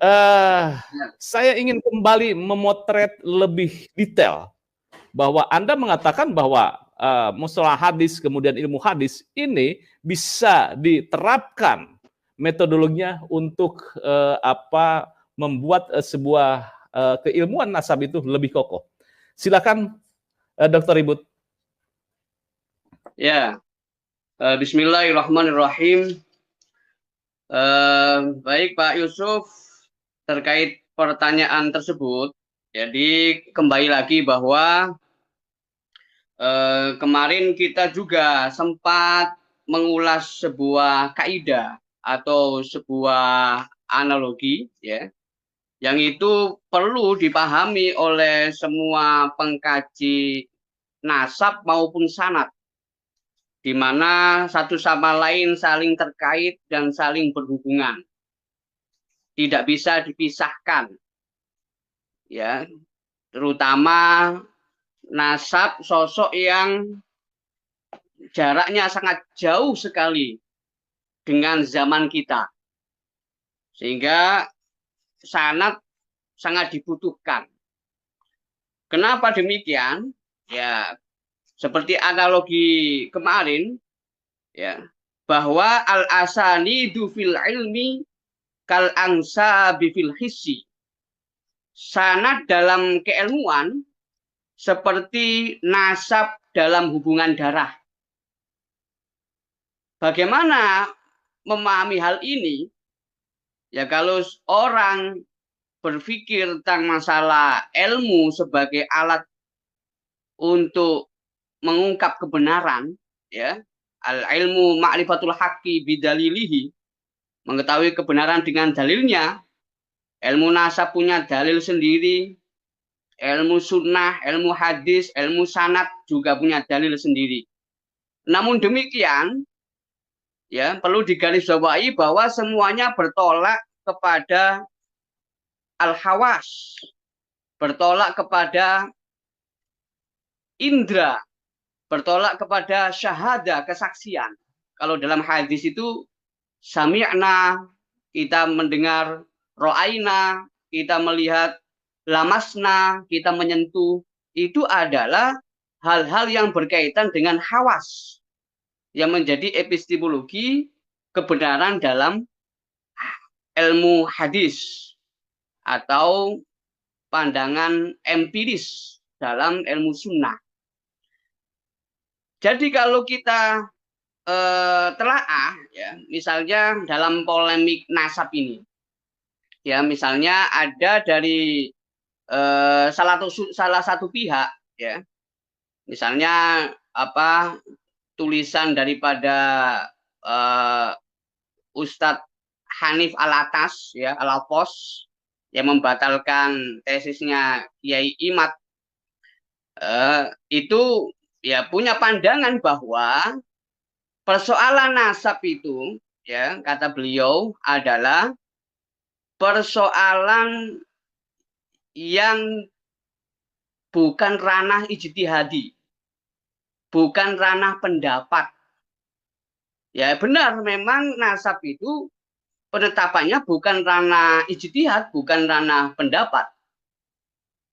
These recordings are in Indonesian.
Eh, saya ingin kembali memotret lebih detail bahwa Anda mengatakan bahwa mustalah hadis kemudian ilmu hadis ini bisa diterapkan metodologinya untuk membuat sebuah keilmuan nasab itu lebih kokoh. Silakan Dr. Ribut. Ya, Bismillahirrahmanirrahim. Baik Pak Yusuf, terkait pertanyaan tersebut, jadi kembali lagi bahwa kemarin kita juga sempat mengulas sebuah kaidah atau sebuah analogi, ya, yang itu perlu dipahami oleh semua pengkaji nasab maupun sanad, di mana satu sama lain saling terkait dan saling berhubungan, tidak bisa dipisahkan, ya, terutama nasab sosok yang jaraknya sangat jauh sekali dengan zaman kita, sehingga sanad sangat dibutuhkan. Kenapa demikian? Ya, seperti analogi kemarin, ya, bahwa al-asanidu fil ilmi kal angsa bifil hissi. Sanad dalam keilmuan seperti nasab dalam hubungan darah. Bagaimana memahami hal ini? Ya, kalau orang berpikir tentang masalah ilmu sebagai alat untuk mengungkap kebenaran, ya, al ilmu ma'rifatul haqqi bidalilihi, mengetahui kebenaran dengan dalilnya. Ilmu nasab punya dalil sendiri, ilmu sunnah, ilmu hadis, ilmu sanad juga punya dalil sendiri. Namun demikian, ya, perlu digarisbawahi bahwa semuanya bertolak kepada al-hawas, bertolak kepada indra, bertolak kepada syahada, kesaksian. Kalau dalam hadis itu sami'na, kita mendengar, ro'aina, kita melihat, lamasna, kita menyentuh, itu adalah hal-hal yang berkaitan dengan hawas, yang menjadi epistemologi kebenaran dalam ilmu hadis atau pandangan empiris dalam ilmu sunnah. Jadi kalau kita telaah, ya, misalnya dalam polemik nasab ini, ya, misalnya ada dari salah satu pihak, ya, misalnya tulisan daripada Ustadz Hanif Alatas, ya, Al-Alpos, yang membatalkan tesisnya Kiai Imad, itu ya punya pandangan bahwa persoalan nasab itu, ya, kata beliau, adalah persoalan yang bukan ranah ijtihadi, bukan ranah pendapat. Ya benar, memang nasab itu penetapannya bukan ranah ijtihad, bukan ranah pendapat.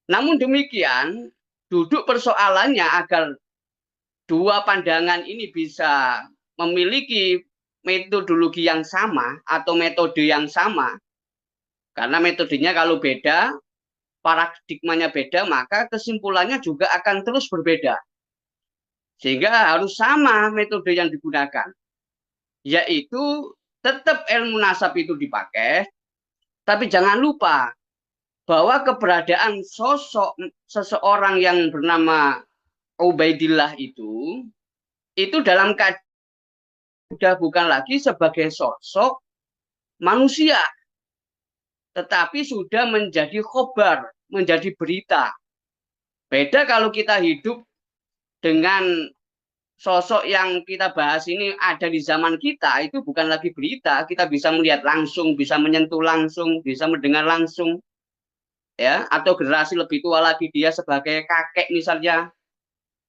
Namun demikian, duduk persoalannya agar dua pandangan ini bisa memiliki metodologi yang sama atau metode yang sama. Karena metodenya kalau beda, paradigmanya beda, maka kesimpulannya juga akan terus berbeda. Sehingga harus sama metode yang digunakan. Yaitu tetap ilmu nasab itu dipakai, tapi jangan lupa bahwa keberadaan sosok seseorang yang bernama Ubaidillah itu dalam keadaan sudah bukan lagi sebagai sosok manusia, tetapi sudah menjadi khobar, menjadi berita. Beda kalau kita hidup dengan sosok yang kita bahas ini ada di zaman kita, itu bukan lagi berita, kita bisa melihat langsung, bisa menyentuh langsung, bisa mendengar langsung, ya, atau generasi lebih tua lagi dia sebagai kakek misalnya,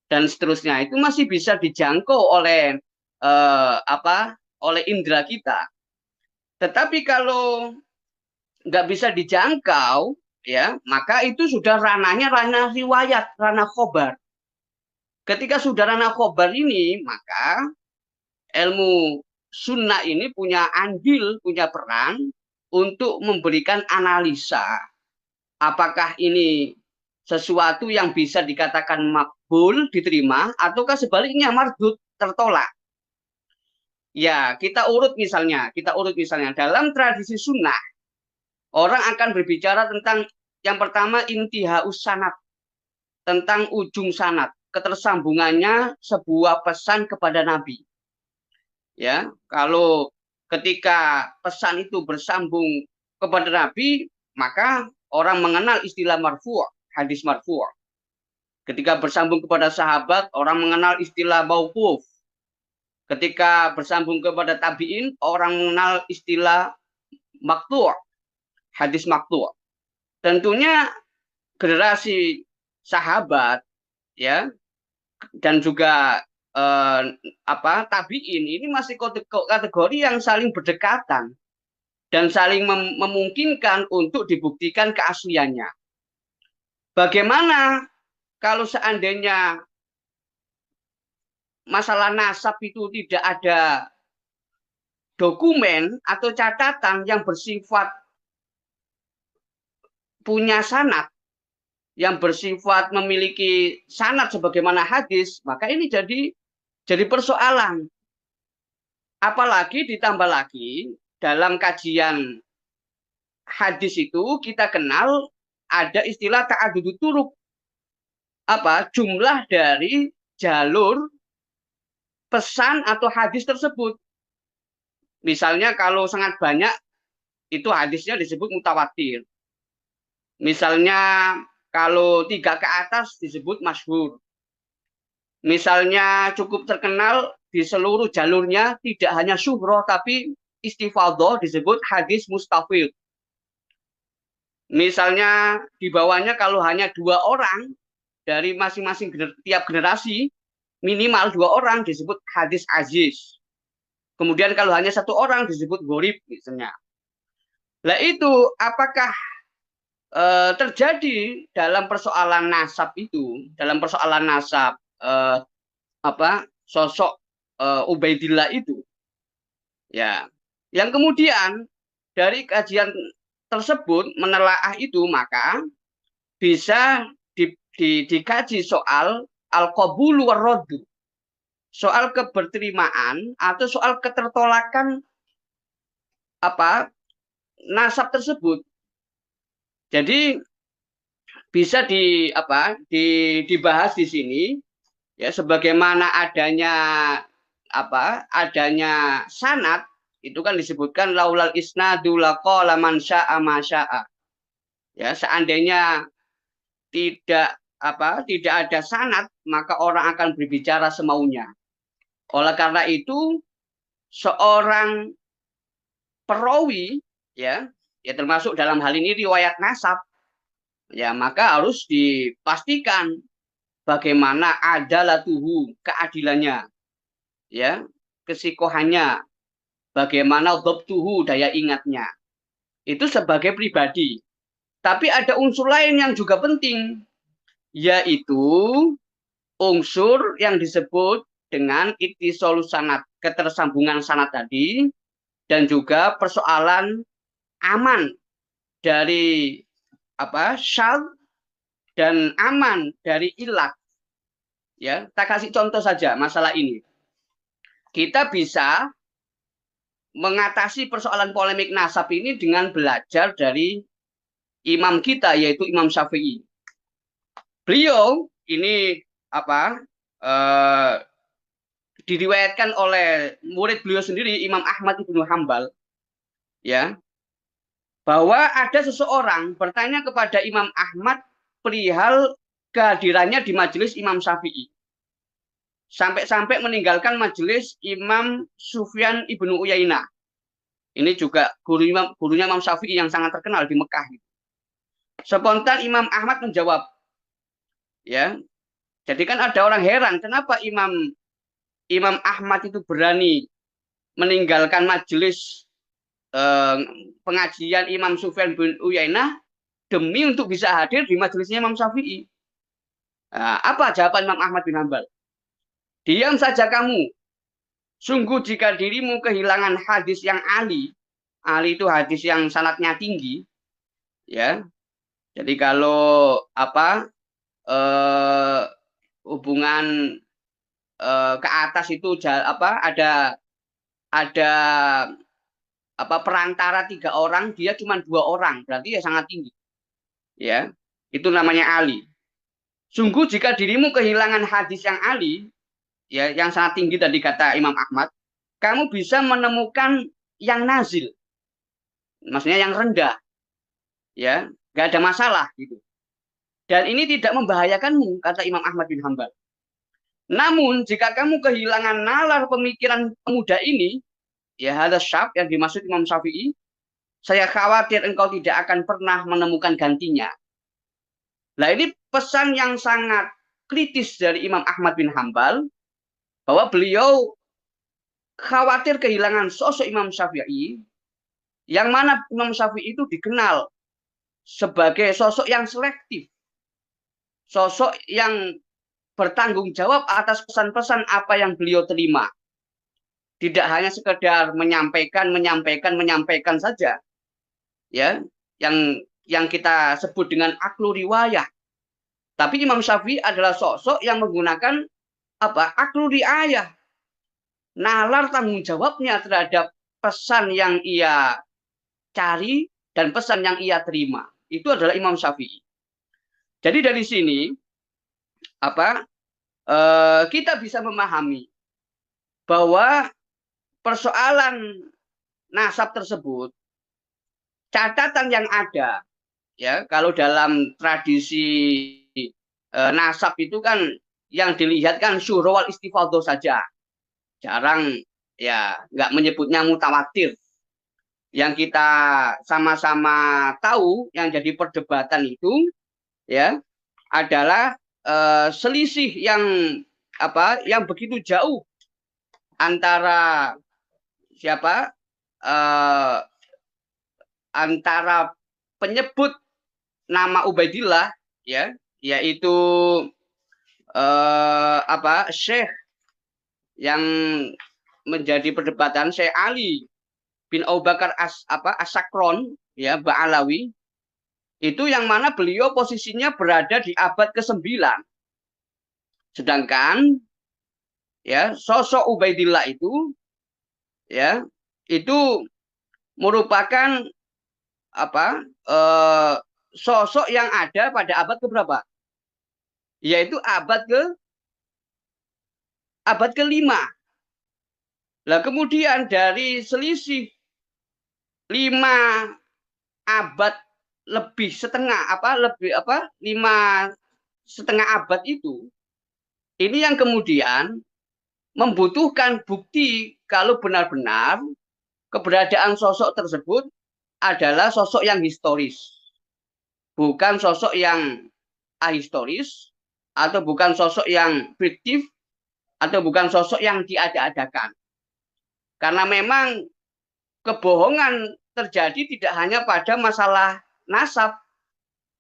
dan seterusnya, itu masih bisa dijangkau oleh oleh indera kita. Tetapi kalau nggak bisa dijangkau, ya, maka itu sudah ranahnya ranah riwayat, ranah khobar. Ketika sudah ranah khobar ini, maka ilmu sunnah ini punya andil, punya peran untuk memberikan analisa apakah ini sesuatu yang bisa dikatakan makbul, diterima, ataukah sebaliknya mardud, tertolak. Ya, kita urut misalnya dalam tradisi sunnah, orang akan berbicara tentang yang pertama intihaus sanad, tentang ujung sanad, ketersambungannya sebuah pesan kepada Nabi. Ya, kalau ketika pesan itu bersambung kepada Nabi, maka orang mengenal istilah marfu', hadis marfu'. Ketika bersambung kepada sahabat, orang mengenal istilah mauquf. Ketika bersambung kepada tabi'in, orang mengenal istilah maqtu', hadis maqtu'. Tentunya generasi sahabat, ya, dan juga tabi'in ini masih kategori yang saling berdekatan dan saling memungkinkan untuk dibuktikan keasliannya. Bagaimana kalau seandainya masalah nasab itu tidak ada dokumen atau catatan yang bersifat punya sanad, yang bersifat memiliki sanad sebagaimana hadis, maka ini jadi persoalan. Apalagi ditambah lagi dalam kajian hadis itu kita kenal ada istilah ta'adudut turuq. Jumlah dari jalur pesan atau hadis tersebut. Misalnya kalau sangat banyak itu hadisnya disebut mutawatir. Misalnya kalau 3 ke atas disebut masyhur. Misalnya cukup terkenal di seluruh jalurnya tidak hanya syuhroh tapi istifadhah disebut hadis mustafid. Misalnya di bawahnya kalau hanya 2 orang dari masing-masing tiap generasi minimal 2 orang disebut hadis aziz. Kemudian kalau hanya 1 orang disebut gharib misalnya. Nah itu apakah terjadi dalam persoalan nasab itu, dalam persoalan nasab sosok Ubaidillah itu, ya, yang kemudian dari kajian tersebut menelaah itu maka bisa dikaji soal al-qabul war-raddu, soal keberterimaan atau soal ketertolakan nasab tersebut. Jadi bisa dibahas di sini, ya, sebagaimana adanya sanad itu kan disebutkan laulal isnadu laqala man syaa ma syaa. Ya, seandainya tidak ada sanad maka orang akan berbicara semaunya. Oleh karena itu seorang perawi, ya termasuk dalam hal ini riwayat nasab, ya maka harus dipastikan bagaimana adalatuhu, keadilannya, ya, kesikohannya, bagaimana dhabtuhu, daya ingatnya. Itu sebagai pribadi. Tapi ada unsur lain yang juga penting, yaitu unsur yang disebut dengan ittisalus sanad, ketersambungan sanad tadi, dan juga persoalan aman dari syadz dan aman dari ilat. Ya, kita kasih contoh saja masalah ini. Kita bisa mengatasi persoalan polemik nasab ini dengan belajar dari imam kita, yaitu Imam Syafi'i. Beliau ini diriwayatkan oleh murid beliau sendiri, Imam Ahmad ibnu Hambal, ya, bahwa ada seseorang bertanya kepada Imam Ahmad perihal kehadirannya di majelis Imam Syafi'i. Sampai-sampai meninggalkan majelis Imam Sufyan ibnu Uyainah. Ini juga gurunya Imam Syafi'i yang sangat terkenal di Mekah. Spontan Imam Ahmad menjawab, ya. Jadi kan ada orang heran, kenapa Imam Ahmad itu berani meninggalkan majelis pengajian Imam Sufyan bin Uyainah demi untuk bisa hadir di majelisnya Imam Syafi'i. Nah, apa jawaban Imam Ahmad bin Hambal? Diam saja kamu. Sungguh jika dirimu kehilangan hadis yang ali itu hadis yang sanadnya tinggi, ya. Jadi kalau hubungan ke atas itu ada perantara 3 orang, dia cuma 2 orang, berarti ya sangat tinggi. Ya, itu namanya ali. Sungguh jika dirimu kehilangan hadis yang ali, ya, yang sangat tinggi tadi kata Imam Ahmad, kamu bisa menemukan yang nazil. Maksudnya yang rendah. Ya, nggak ada masalah gitu. Dan ini tidak membahayakanmu, kata Imam Ahmad bin Hambal. Namun jika kamu kehilangan nalar pemikiran pemuda ini, ya hadza syab yang dimaksud Imam Syafi'i, saya khawatir engkau tidak akan pernah menemukan gantinya. Nah, ini pesan yang sangat kritis dari Imam Ahmad bin Hambal, bahwa beliau khawatir kehilangan sosok Imam Syafi'i, yang mana Imam Syafi'i itu dikenal sebagai sosok yang selektif, sosok yang bertanggung jawab atas pesan-pesan apa yang beliau terima. Tidak hanya sekedar menyampaikan saja, ya, yang kita sebut dengan aklu riwayah. Tapi Imam Syafi'i adalah sosok yang menggunakan aklu riayah, nalar tanggung jawabnya terhadap pesan yang ia cari dan pesan yang ia terima. Itu adalah Imam Syafi'i. Jadi dari sini kita bisa memahami bahwa persoalan nasab tersebut, catatan yang ada, ya, kalau dalam tradisi nasab itu kan yang dilihat kan syuhra wal istifadhah saja, jarang, ya, nggak menyebutnya mutawatir. Yang kita sama-sama tahu yang jadi perdebatan itu, ya, adalah selisih yang begitu jauh antara antara penyebut nama Ubaidillah, ya, yaitu Syekh yang menjadi perdebatan, Syekh Ali bin Abu Bakar As-Sakron, ya, Ba'alawi, itu yang mana beliau posisinya berada di abad ke-9. Sedangkan, ya, sosok Ubaidillah itu, ya, itu merupakan sosok yang ada pada abad ke-berapa? Yaitu abad ke-5. Nah, kemudian dari selisih 5 abad lebih setengah 5,5 abad itu, ini yang kemudian membutuhkan bukti kalau benar-benar keberadaan sosok tersebut adalah sosok yang historis, bukan sosok yang ahistoris, atau bukan sosok yang fiktif, atau bukan sosok yang diada-adakan. Karena memang kebohongan terjadi tidak hanya pada masalah nasab,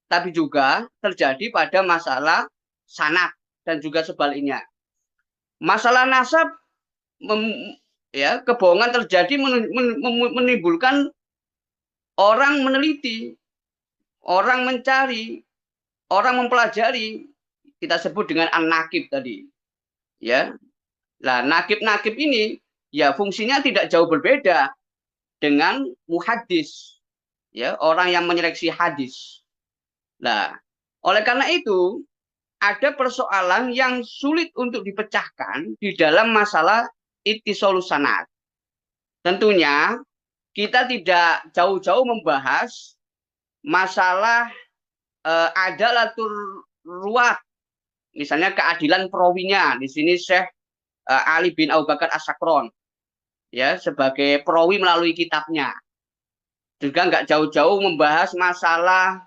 tapi juga terjadi pada masalah sanad dan juga sebaliknya. Masalah nasab, ya, kebohongan terjadi menimbulkan orang meneliti, orang mencari, orang mempelajari, kita sebut dengan an-nakib tadi, ya. Nah, nakib-nakib ini, ya, fungsinya tidak jauh berbeda dengan muhaddis, ya, orang yang menyeleksi hadis. Nah, oleh karena itu ada persoalan yang sulit untuk dipecahkan di dalam masalah ittisalus sanad. Tentunya kita tidak jauh-jauh membahas masalah adalatul ruwat, misalnya keadilan perawinya. Di sini Syekh Ali bin Abu Bakar As-Sakron, ya, sebagai perawi melalui kitabnya. Juga nggak jauh-jauh membahas masalah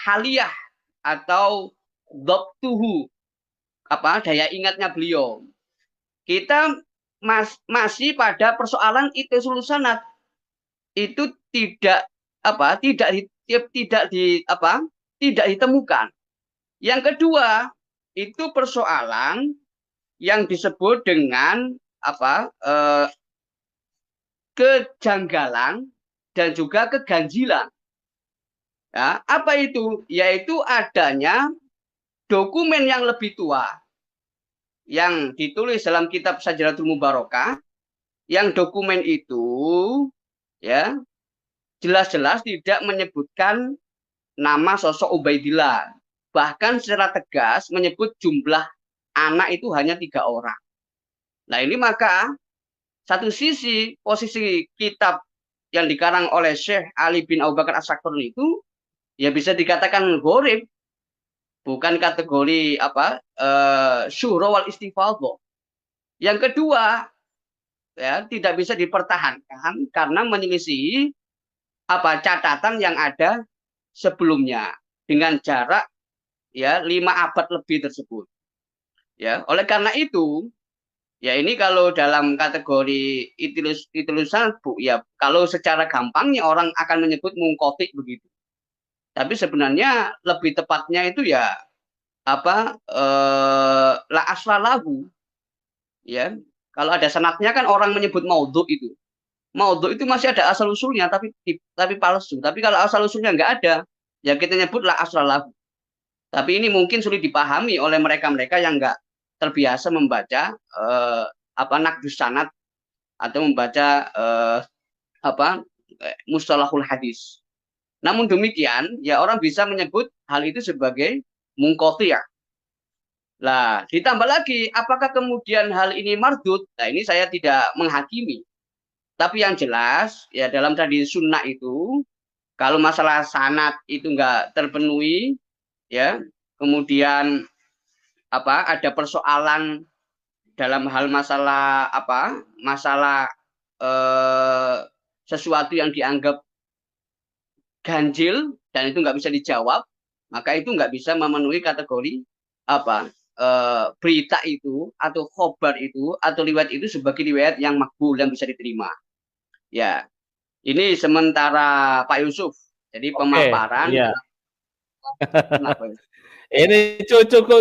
haliyah atau dhabtuhu, daya ingatnya beliau. Kita masih pada persoalan ittisalus sanad. itu tidak tidak ditemukan. Yang kedua, itu persoalan yang disebut dengan kejanggalan dan juga keganjilan. Ya, apa itu? Yaitu adanya dokumen yang lebih tua yang ditulis dalam kitab Sajaratul Mubarakah, yang dokumen itu ya jelas-jelas tidak menyebutkan nama sosok Ubaidillah, bahkan secara tegas menyebut jumlah anak itu hanya 3 orang. Nah ini maka satu sisi posisi kitab yang dikarang oleh Syekh Ali bin Abu Bakar As-Saktur itu ya bisa dikatakan gharib, bukan kategori syura wal istifadhah. Yang kedua, ya tidak bisa dipertahankan karena menyelisihi catatan yang ada sebelumnya dengan jarak ya 5 abad lebih tersebut. Ya, oleh karena itu, ya ini kalau dalam kategori itilusan Bu, ya kalau secara gampangnya orang akan menyebut mungkotik begitu. Tapi sebenarnya lebih tepatnya itu ya la asla lahu. Ya, kalau ada sanadnya kan orang menyebut maudhu itu. Maudhu itu masih ada asal usulnya tapi palsu. Tapi kalau asal usulnya nggak ada, ya kita nyebut la asla lahu. Tapi ini mungkin sulit dipahami oleh mereka-mereka yang nggak terbiasa membaca naqdus sanad atau membaca mustalahul hadis. Namun demikian, ya orang bisa menyebut hal itu sebagai mungqati'. Lah, ditambah lagi, apakah kemudian hal ini mardud? Nah, ini saya tidak menghakimi. Tapi yang jelas, ya dalam tradisi sunnah itu, kalau masalah sanad itu nggak terpenuhi, ya, kemudian ada persoalan dalam hal masalah sesuatu yang dianggap ganjil dan itu nggak bisa dijawab, maka itu nggak bisa memenuhi kategori berita itu atau khobar itu atau riwayat itu sebagai riwayat yang makbul yang bisa diterima. Ya, ini sementara Pak Yusuf. Jadi pemaparan. Ya. Ini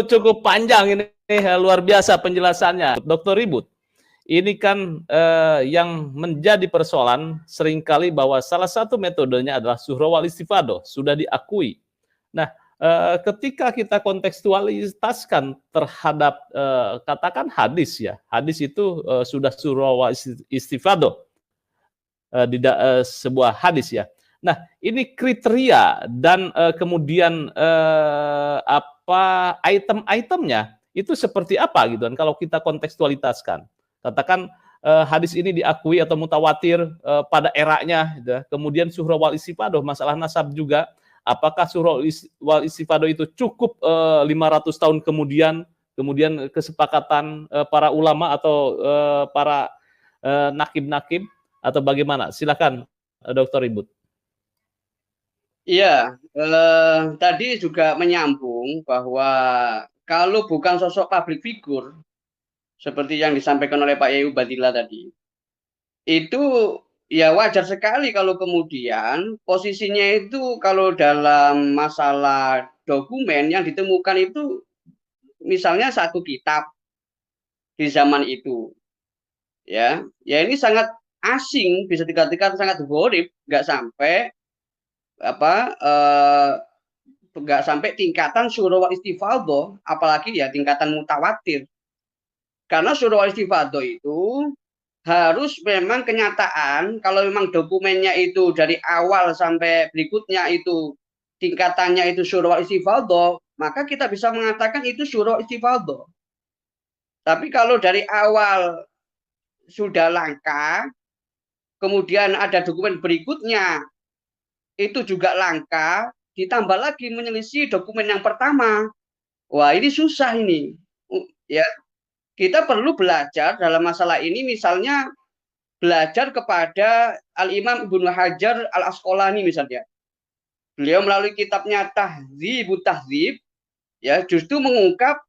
cukup panjang ini, luar biasa penjelasannya, Dr. Ribut. Ini kan yang menjadi persoalan seringkali bahwa salah satu metodenya adalah suhra wal istifadhah, sudah diakui. Nah, ketika kita kontekstualitaskan terhadap katakan hadis ya, hadis itu sudah suhra wal istifadhah di sebuah hadis ya. Nah, ini kriteria dan kemudian item-itemnya itu seperti apa gitu kan kalau kita kontekstualitaskan. Katakan hadis ini diakui atau mutawatir pada eranya, gitu. Kemudian suhra wal istifadhah, masalah nasab juga. Apakah suhra wal istifadhah itu cukup 500 tahun kemudian kesepakatan para ulama atau para nakib-nakib atau bagaimana? Silakan, Dr. Ribut. Iya, tadi juga menyambung bahwa kalau bukan sosok public figure seperti yang disampaikan oleh Pak Yai Ubaidillah tadi, itu ya wajar sekali kalau kemudian posisinya itu kalau dalam masalah dokumen yang ditemukan itu misalnya satu kitab di zaman itu, ya ini sangat asing, bisa dikatakan sangat gharib, nggak sampai tingkatan syura wal istifadhah, apalagi ya tingkatan mutawatir. Karena syura wal istifadhah itu harus memang kenyataan, kalau memang dokumennya itu dari awal sampai berikutnya itu tingkatannya itu syura wal istifadhah, maka kita bisa mengatakan itu syura wal istifadhah. Tapi kalau dari awal sudah langka, kemudian ada dokumen berikutnya itu juga langka, ditambah lagi menyelisih dokumen yang pertama. Wah, ini susah ini. Ya, kita perlu belajar dalam masalah ini, misalnya belajar kepada Al-Imam Ibnu Hajar Al-Asqalani misalnya. Beliau melalui kitabnya Tahdzibut Tahdzib ya justru mengungkap